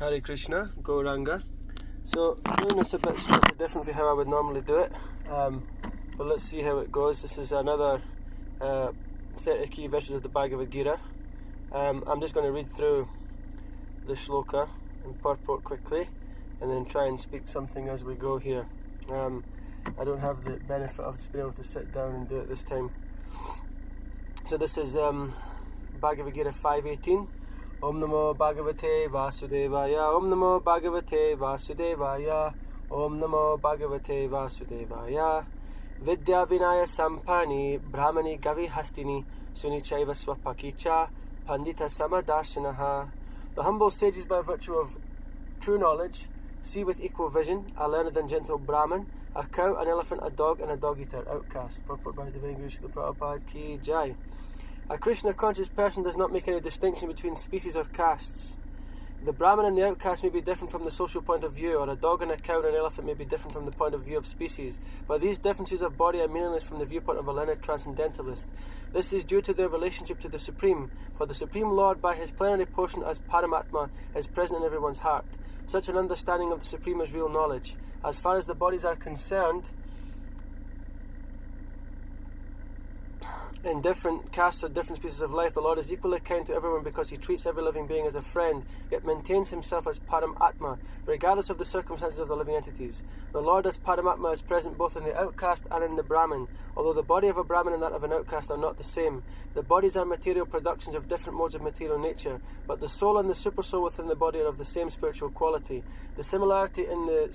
Hare Krishna, Gauranga. So doing this a bit slightly different from how I would normally do it, but let's see how it goes. This is another 30 key verses of the Bhagavad Gita. I'm just going to read through the shloka and purport quickly, and then try and speak something as we go here. I don't have the benefit of just being able to sit down and do it this time. So this is Bhagavad Gita 5.18. Om Namo Bhagavate Vasudevaya. Om Namo Bhagavate Vasudevaya. Om Namo Bhagavate Vasudevaya. Vidya Vinaya Sampani Brahmani Gavi Hastini Sunichaiva Swapakicha Pandita Samadarshanaha. The humble sages by virtue of true knowledge see with equal vision a learned and gentle Brahman, a cow, an elephant, a dog, and a dog-eater, outcast. Purport by the Divine Guru Srila Prabhupada Ki Jai. A Krishna-conscious person does not make any distinction between species or castes. The Brahman and the outcast may be different from the social point of view, or a dog and a cow and an elephant may be different from the point of view of species, but these differences of body are meaningless from the viewpoint of a learned transcendentalist. This is due to their relationship to the Supreme, for the Supreme Lord, by his plenary portion as Paramatma, is present in everyone's heart. Such an understanding of the Supreme is real knowledge. As far as the bodies are concerned, in different castes or different species of life, the Lord is equally kind to everyone because he treats every living being as a friend, yet maintains himself as Paramatma, regardless of the circumstances of the living entities. The Lord as Paramatma is present both in the outcast and in the Brahmin, although the body of a Brahmin and that of an outcast are not the same. The bodies are material productions of different modes of material nature, but the soul and the supersoul within the body are of the same spiritual quality. The similarity in the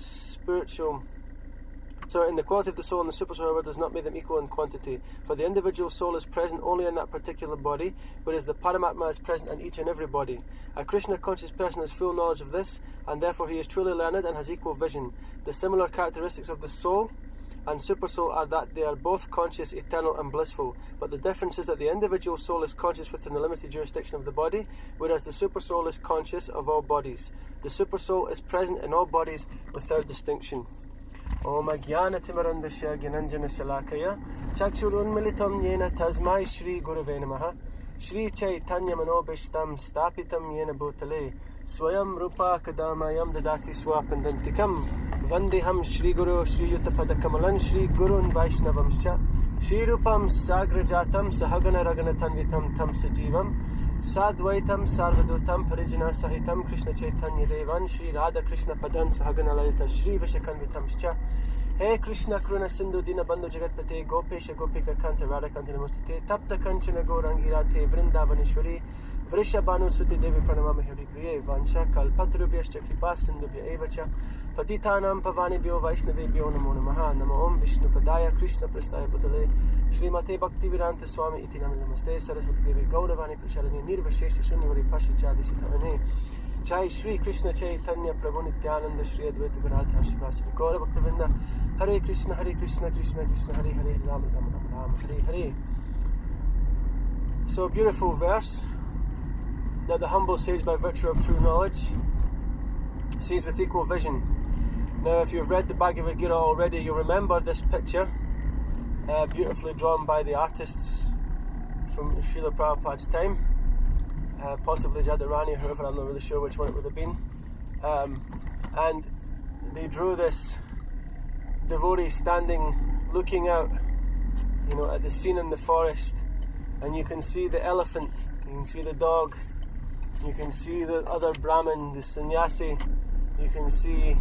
in the quality of the soul and the supersoul, however, does not make them equal in quantity, for the individual soul is present only in that particular body, whereas the Paramatma is present in each and every body. A Krishna-conscious person has full knowledge of this, and therefore he is truly learned and has equal vision. The similar characteristics of the soul and supersoul are that they are both conscious, eternal and blissful, but the difference is that the individual soul is conscious within the limited jurisdiction of the body, whereas the supersoul is conscious of all bodies. The supersoul is present in all bodies without distinction. Om Ajnana Timarandasya Gyananjana Shalakaya Chakshurunmilitam Yena Tasmai Shri Gurave Namaha Shri Chaitanya Manobishtam Stapitam Yena Bhutale Swayam Rupa Kadamayam Dadati Swapandantikam Vandeham Shri Guru Shri Yuttapada Kamalan Shri Gurun Vaishnavamscha Shri Rupam Sagrajatam Sahagana Raganatanvitam Tam Sajivam Sadvaitam Sarvadutam Parijana Sahitam Krishna Chaitanya Devan Shri Radha Krishna Padan Sahagana Lalita Shri Vishakanvitamscha He Krishna Kruna Sindhu Dina Bandhu Jagatpate Gopesha Gopika Kanta Radha Kanta Namustate Tapta Kanchana Gaurangirate Vrindavaneshwari Vrishabhanu Suti Devi Pranamama Hari Priye Vansha Kalpatarubhyascha Kripa Sindhubhya Evacha Patitanam Pavani Bhyo Vaishnavi Bhyo Namo Namaha Namo Om Vishnu Padaya Krishna Prastaya Bhutale Srimate Bhaktivedanta Swami Iti Namo Namaste Saraswati Devi Gauravani Pracharani Nirvashesha Shunyavadi Pashachadi Sitavane Jai Shri Krishna Chaitanya Prabhu Nityananda Shri Advaita Gadadhar Shivasari Gaura Bhaktavinda Hare Krishna Krishna Krishna Hare Hare Rama Rama Rama Rama Hare Hare. So a beautiful verse that the humble sage by virtue of true knowledge sees with equal vision. Now if you've read the Bhagavad Gita already, you'll remember this picture beautifully drawn by the artists from Srila Prabhupada's time, possibly Jadharani or whoever, I'm not really sure which one it would have been, and they drew this devotee standing looking out at the scene in the forest, and you can see the elephant, you can see the dog, you can see the other Brahmin, the sannyasi, you can see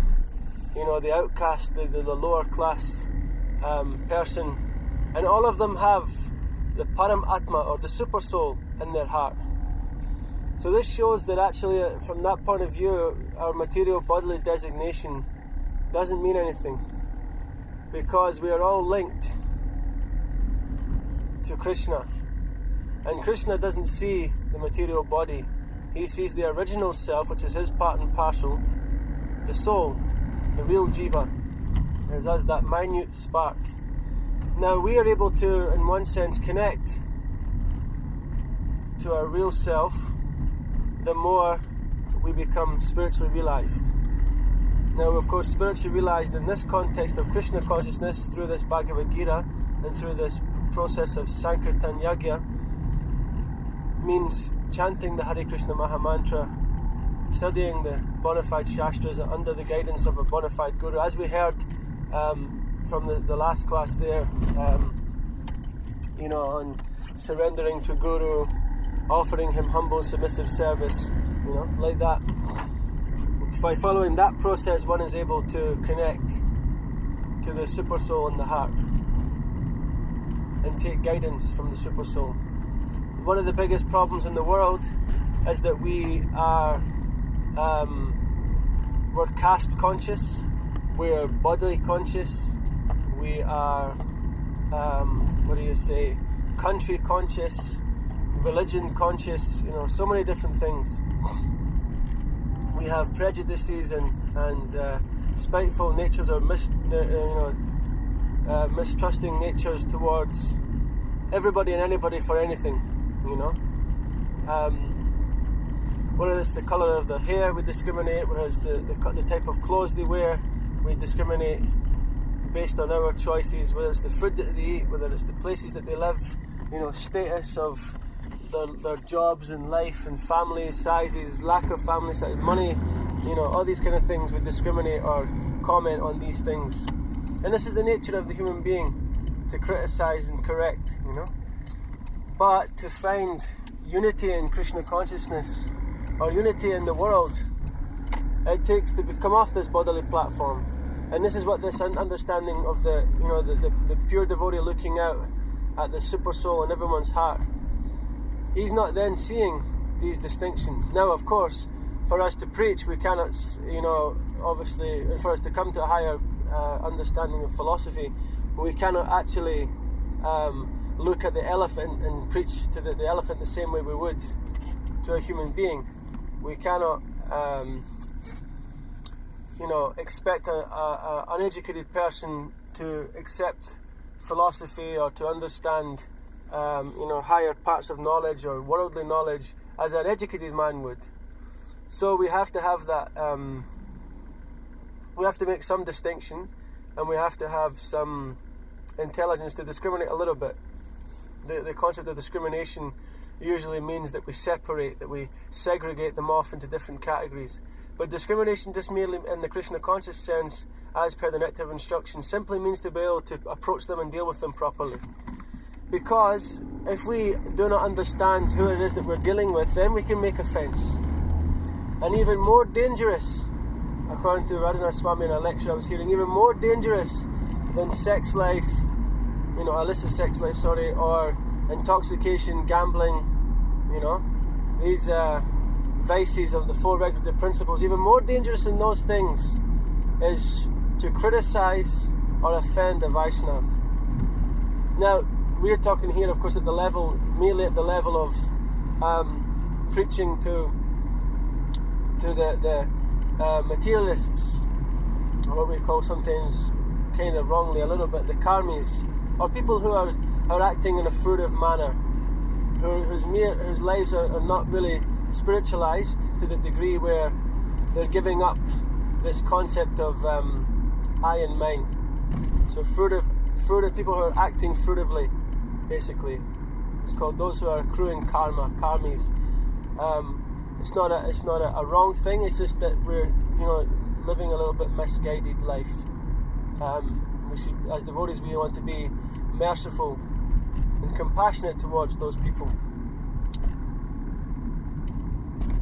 the outcast, the lower class person, and all of them have the Paramatma or the super soul in their heart. So this shows that actually from that point of view our material bodily designation doesn't mean anything, because we are all linked to Krishna, and Krishna doesn't see the material body. He sees the original self, which is his part and parcel, the soul, the real jiva, as us, that minute spark. Now we are able to, in one sense, connect to our real self the more we become spiritually realized. Now, of course, spiritually realized in this context of Krishna consciousness through this Bhagavad Gita and through this process of Sankirtan Yagya means chanting the Hare Krishna Maha Mantra studying the bona fide Shastras under the guidance of a bona fide Guru. As we heard from the last class there, on surrendering to Guru, offering him humble, submissive service, like that. By following that process, one is able to connect to the super soul in the heart and take guidance from the super soul. One of the biggest problems in the world is that we're caste conscious, we're bodily conscious, we are country conscious, religion conscious, so many different things. We have prejudices and spiteful natures or mistrusting natures towards everybody and anybody for anything, whether it's the colour of their hair, we discriminate, whether it's the type of clothes they wear, we discriminate based on our choices, whether it's the food that they eat, whether it's the places that they live, status of their jobs and life and family sizes, lack of family size, money, all these kind of things. We discriminate or comment on these things, and this is the nature of the human being, to criticize and correct, but to find unity in Krishna consciousness or unity in the world, it takes to come off this bodily platform. And this is what this understanding of the pure devotee looking out at the super soul in everyone's heart, he's not then seeing these distinctions. Now, of course, for us to preach, we cannot, obviously, for us to come to a higher understanding of philosophy, we cannot actually look at the elephant and preach to the elephant the same way we would to a human being. We cannot, expect an uneducated person to accept philosophy or to understand higher parts of knowledge or worldly knowledge as an educated man would. So we have to have that, we have to make some distinction, and we have to have some intelligence to discriminate a little bit. The concept of discrimination usually means that we separate, that we segregate them off into different categories. But discrimination, just merely in the Krishna conscious sense, as per the nectar of instruction, simply means to be able to approach them and deal with them properly. Because if we do not understand who it is that we're dealing with, then we can make offence. And even more dangerous, according to Radhanath Swami in a lecture I was hearing, even more dangerous than sex life, illicit sex life, or intoxication, gambling, these vices of the four regulative principles, even more dangerous than those things is to criticize or offend a Vaishnav. Now, we're talking here, of course, merely at the level of preaching to the materialists, or what we call sometimes kind of wrongly a little bit, the karmis, or people who are acting in a fruitive manner, whose lives are not really spiritualized to the degree where they're giving up this concept of I and mine. So fruitive people who are acting fruitively, basically, it's called those who are accruing karma, karmis. It's not a wrong thing. It's just that we're living a little bit misguided life. We should, as devotees, we want to be merciful and compassionate towards those people.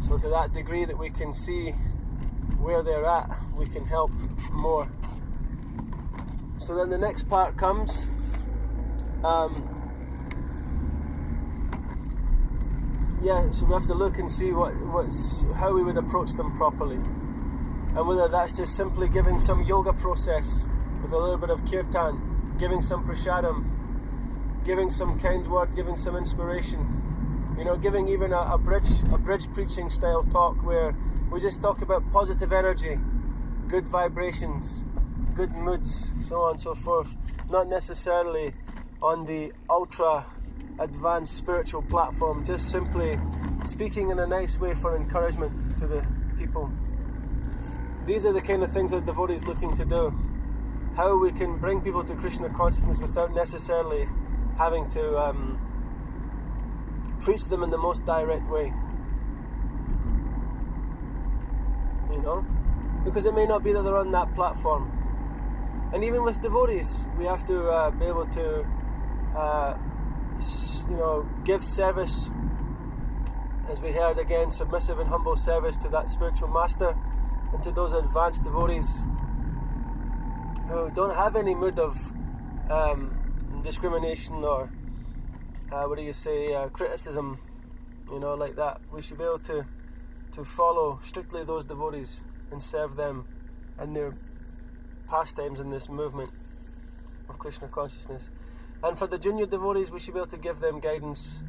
So to that degree that we can see where they're at, we can help more. So then the next part comes. So we have to look and see how we would approach them properly, and whether that's just simply giving some yoga process with a little bit of kirtan, giving some prasadam, giving some kind words, giving some inspiration, giving even a bridge preaching style talk where we just talk about positive energy, good vibrations, good moods, so on and so forth, not necessarily on the ultra advanced spiritual platform, just simply speaking in a nice way for encouragement to the people. These are the kind of things that devotees looking to do. How we can bring people to Krishna consciousness without necessarily having to preach them in the most direct way. because it may not be that they're on that platform. And even with devotees, we have to be able to, give service, as we heard again, submissive and humble service to that spiritual master and to those advanced devotees who don't have any mood of discrimination or criticism, like that. We should be able to follow strictly those devotees and serve them and their pastimes in this movement of Krishna consciousness. And for the junior devotees, we should be able to give them guidance,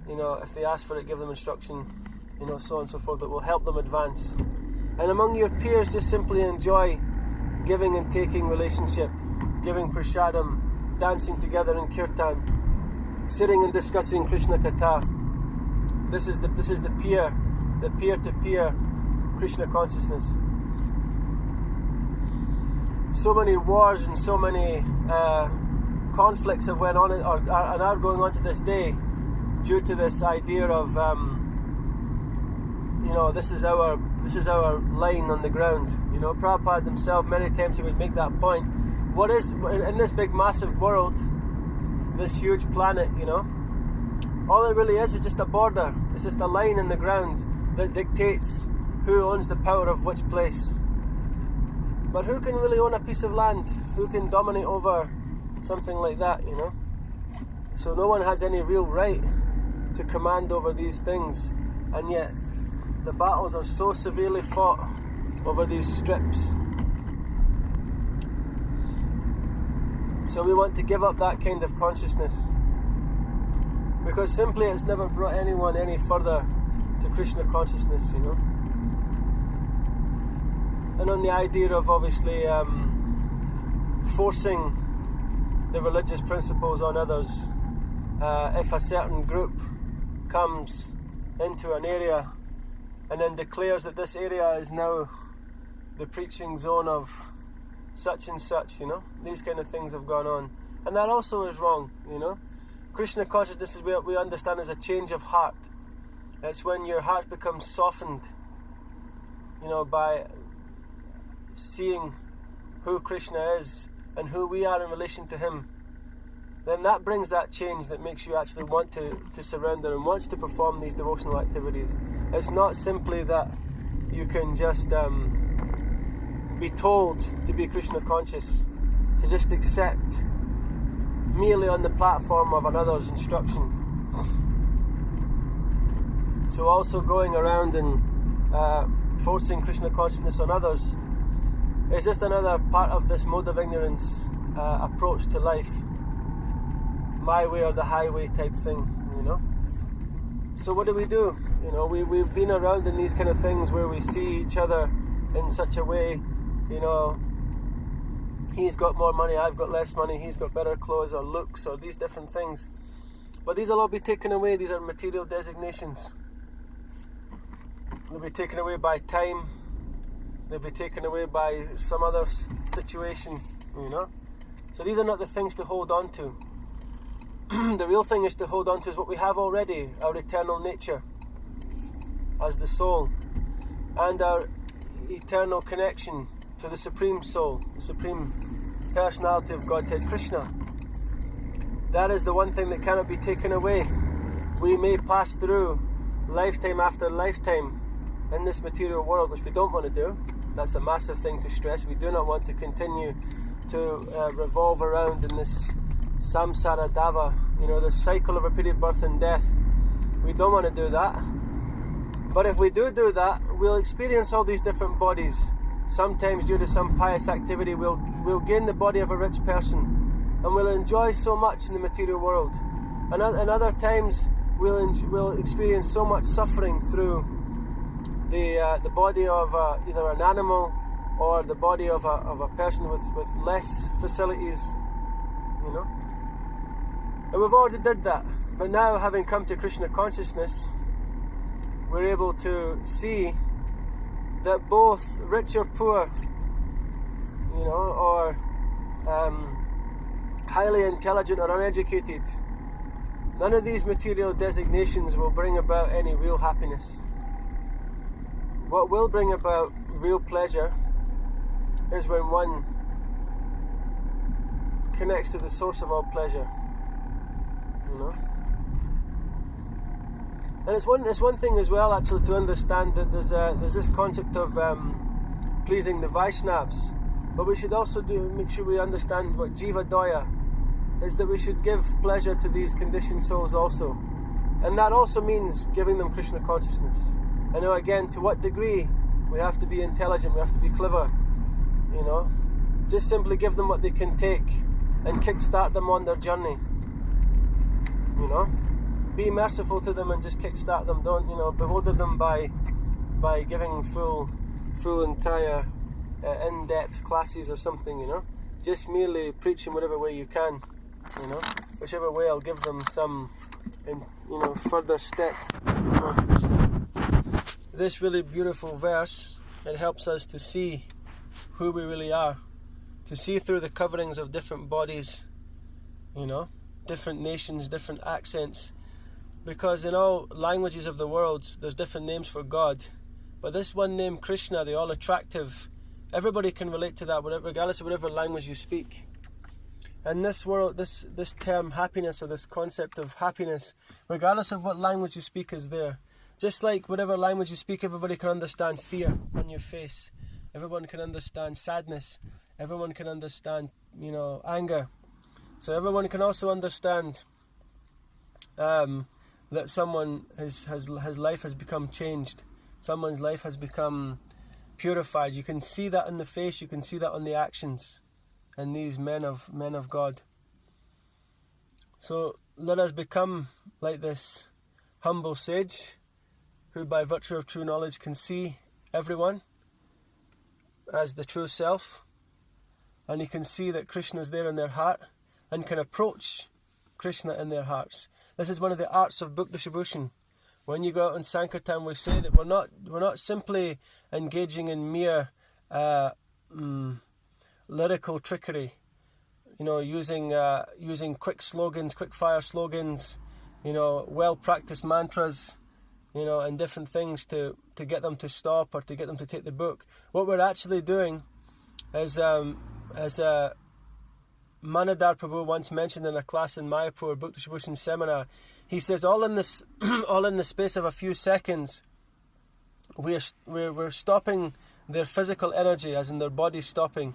if they ask for it, give them instruction, so on and so forth, that will help them advance. And among your peers, just simply enjoy giving and taking relationship, giving prasadam, dancing together in kirtan, sitting and discussing Krishna Katha. This is the peer-to-peer Krishna consciousness. So many wars and so many conflicts have went on and are going on to this day due to this idea of this is our line on the ground. Prabhupada himself, many times he would make that point. What is in this big massive world, this huge planet, all it really is just a border. It's just a line in the ground that dictates who owns the power of which place. But who can really own a piece of land? Who can dominate over something like that, So no one has any real right to command over these things, and yet the battles are so severely fought over these strips. So we want to give up that kind of consciousness, because simply it's never brought anyone any further to Krishna consciousness, And on the idea of obviously forcing the religious principles on others, if a certain group comes into an area and then declares that this area is now the preaching zone of such and such, these kind of things have gone on, and that also is wrong. Krishna consciousness is what we understand as a change of heart. It's when your heart becomes softened, by seeing who Krishna is and who we are in relation to him. Then that brings that change that makes you actually want to surrender and wants to perform these devotional activities. It's not simply that you can just be told to be Krishna conscious, to just accept merely on the platform of another's instruction. So also going around and forcing Krishna consciousness on others is just another part of this mode of ignorance approach to life. My way or the highway type thing, So what do? We've been around in these kind of things where we see each other in such a way, he's got more money, I've got less money, he's got better clothes or looks or these different things. But these will all be taken away. These are material designations. They'll be taken away by time. They'll be taken away by some other situation, So these are not the things to hold on to. The real thing is to hold on to is what we have already, our eternal nature as the soul, and our eternal connection to the Supreme Soul, the Supreme Personality of Godhead, Krishna. That is the one thing that cannot be taken away. We may pass through lifetime after lifetime in this material world, which we don't want to do. That's a massive thing to stress. We do not want to continue to revolve around in this samsara dava, the cycle of repeated birth and death. We don't want to do that. But if we do that, we'll experience all these different bodies. Sometimes due to some pious activity, we'll gain the body of a rich person, and we'll enjoy so much in the material world. And other times, we'll experience so much suffering through the body of either an animal or the body of a person with less facilities, And we've already did that. But now, having come to Krishna consciousness, we're able to see that both rich or poor, or highly intelligent or uneducated, none of these material designations will bring about any real happiness. What will bring about real pleasure is when one connects to the source of all pleasure, you know. And it's one thing as well, actually, to understand that there's this concept of pleasing the Vaishnavas, but we should also make sure we understand what Jiva Daya is, that we should give pleasure to these conditioned souls also, and that also means giving them Krishna consciousness. I know, again, to what degree we have to be intelligent, we have to be clever, you know. Just simply give them what they can take and kickstart them on their journey, you know. Be merciful to them and just kickstart them. Don't, you know, bewilder them by giving full entire in-depth classes or something, you know. Just merely preach in whatever way you can, you know. Whichever way will give them some, further step towards Krishna. This really beautiful verse, it helps us to see who we really are, to see through the coverings of different bodies, you know, different nations, different accents, because in all languages of the world there's different names for God, but this one name, Krishna, they're all attractive. Everybody can relate to that, regardless of whatever language you speak. And this world, this term happiness, or this concept of happiness, regardless of what language you speak, is there. Just like whatever language you speak, everybody can understand fear on your face. Everyone can understand sadness. Everyone can understand, you know, anger. So everyone can also understand that someone his life has become changed. Someone's life has become purified. You can see that in the face. You can see that on the actions. And these men of God. So let us become like this humble sage, who by virtue of true knowledge can see everyone as the true self, and he can see that Krishna is there in their heart and can approach Krishna in their hearts. This is one of the arts of book distribution. When you go out in Sankirtan, we say that we're not simply engaging in mere lyrical trickery, you know, using quick slogans, quick fire slogans, you know, well practiced mantras, you know, and different things to get them to stop or to get them to take the book. What we're actually doing is, as Manadar Prabhu once mentioned in a class in Mayapur book distribution seminar, he says, all in the space of a few seconds, we're stopping their physical energy, as in their body stopping.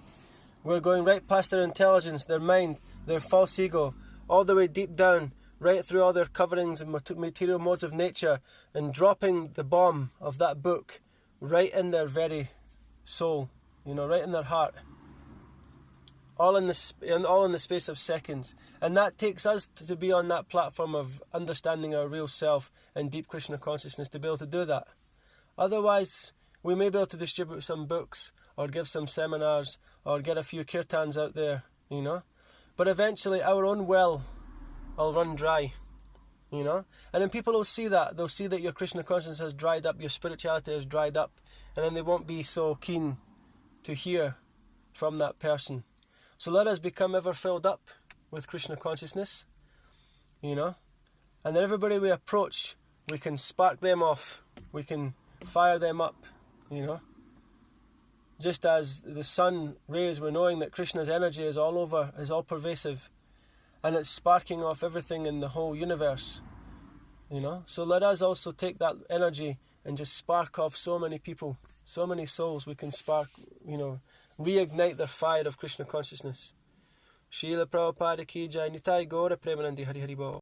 We're going right past their intelligence, their mind, their false ego, all the way deep down, right through all their coverings and material modes of nature, and dropping the bomb of that book right in their very soul, you know, right in their heart. All in the space of seconds. And that takes us to be on that platform of understanding our real self and deep Krishna consciousness, to be able to do that. Otherwise, we may be able to distribute some books or give some seminars or get a few kirtans out there, you know. But eventually our own well will run dry, you know. And then people will see that. They'll see that your Krishna consciousness has dried up, your spirituality has dried up, and then they won't be so keen to hear from that person. So let us become ever filled up with Krishna consciousness, you know. And then everybody we approach, we can spark them off. We can fire them up, you know. Just as the sun rays, we're knowing that Krishna's energy is all over, is all pervasive, and it's sparking off everything in the whole universe, you know. So let us also take that energy and just spark off so many people, so many souls. We can spark, you know, reignite the fire of Krishna consciousness. Srila Prabhupada ki jai, Nitai Gaura Premanandi Hari Hari Bo.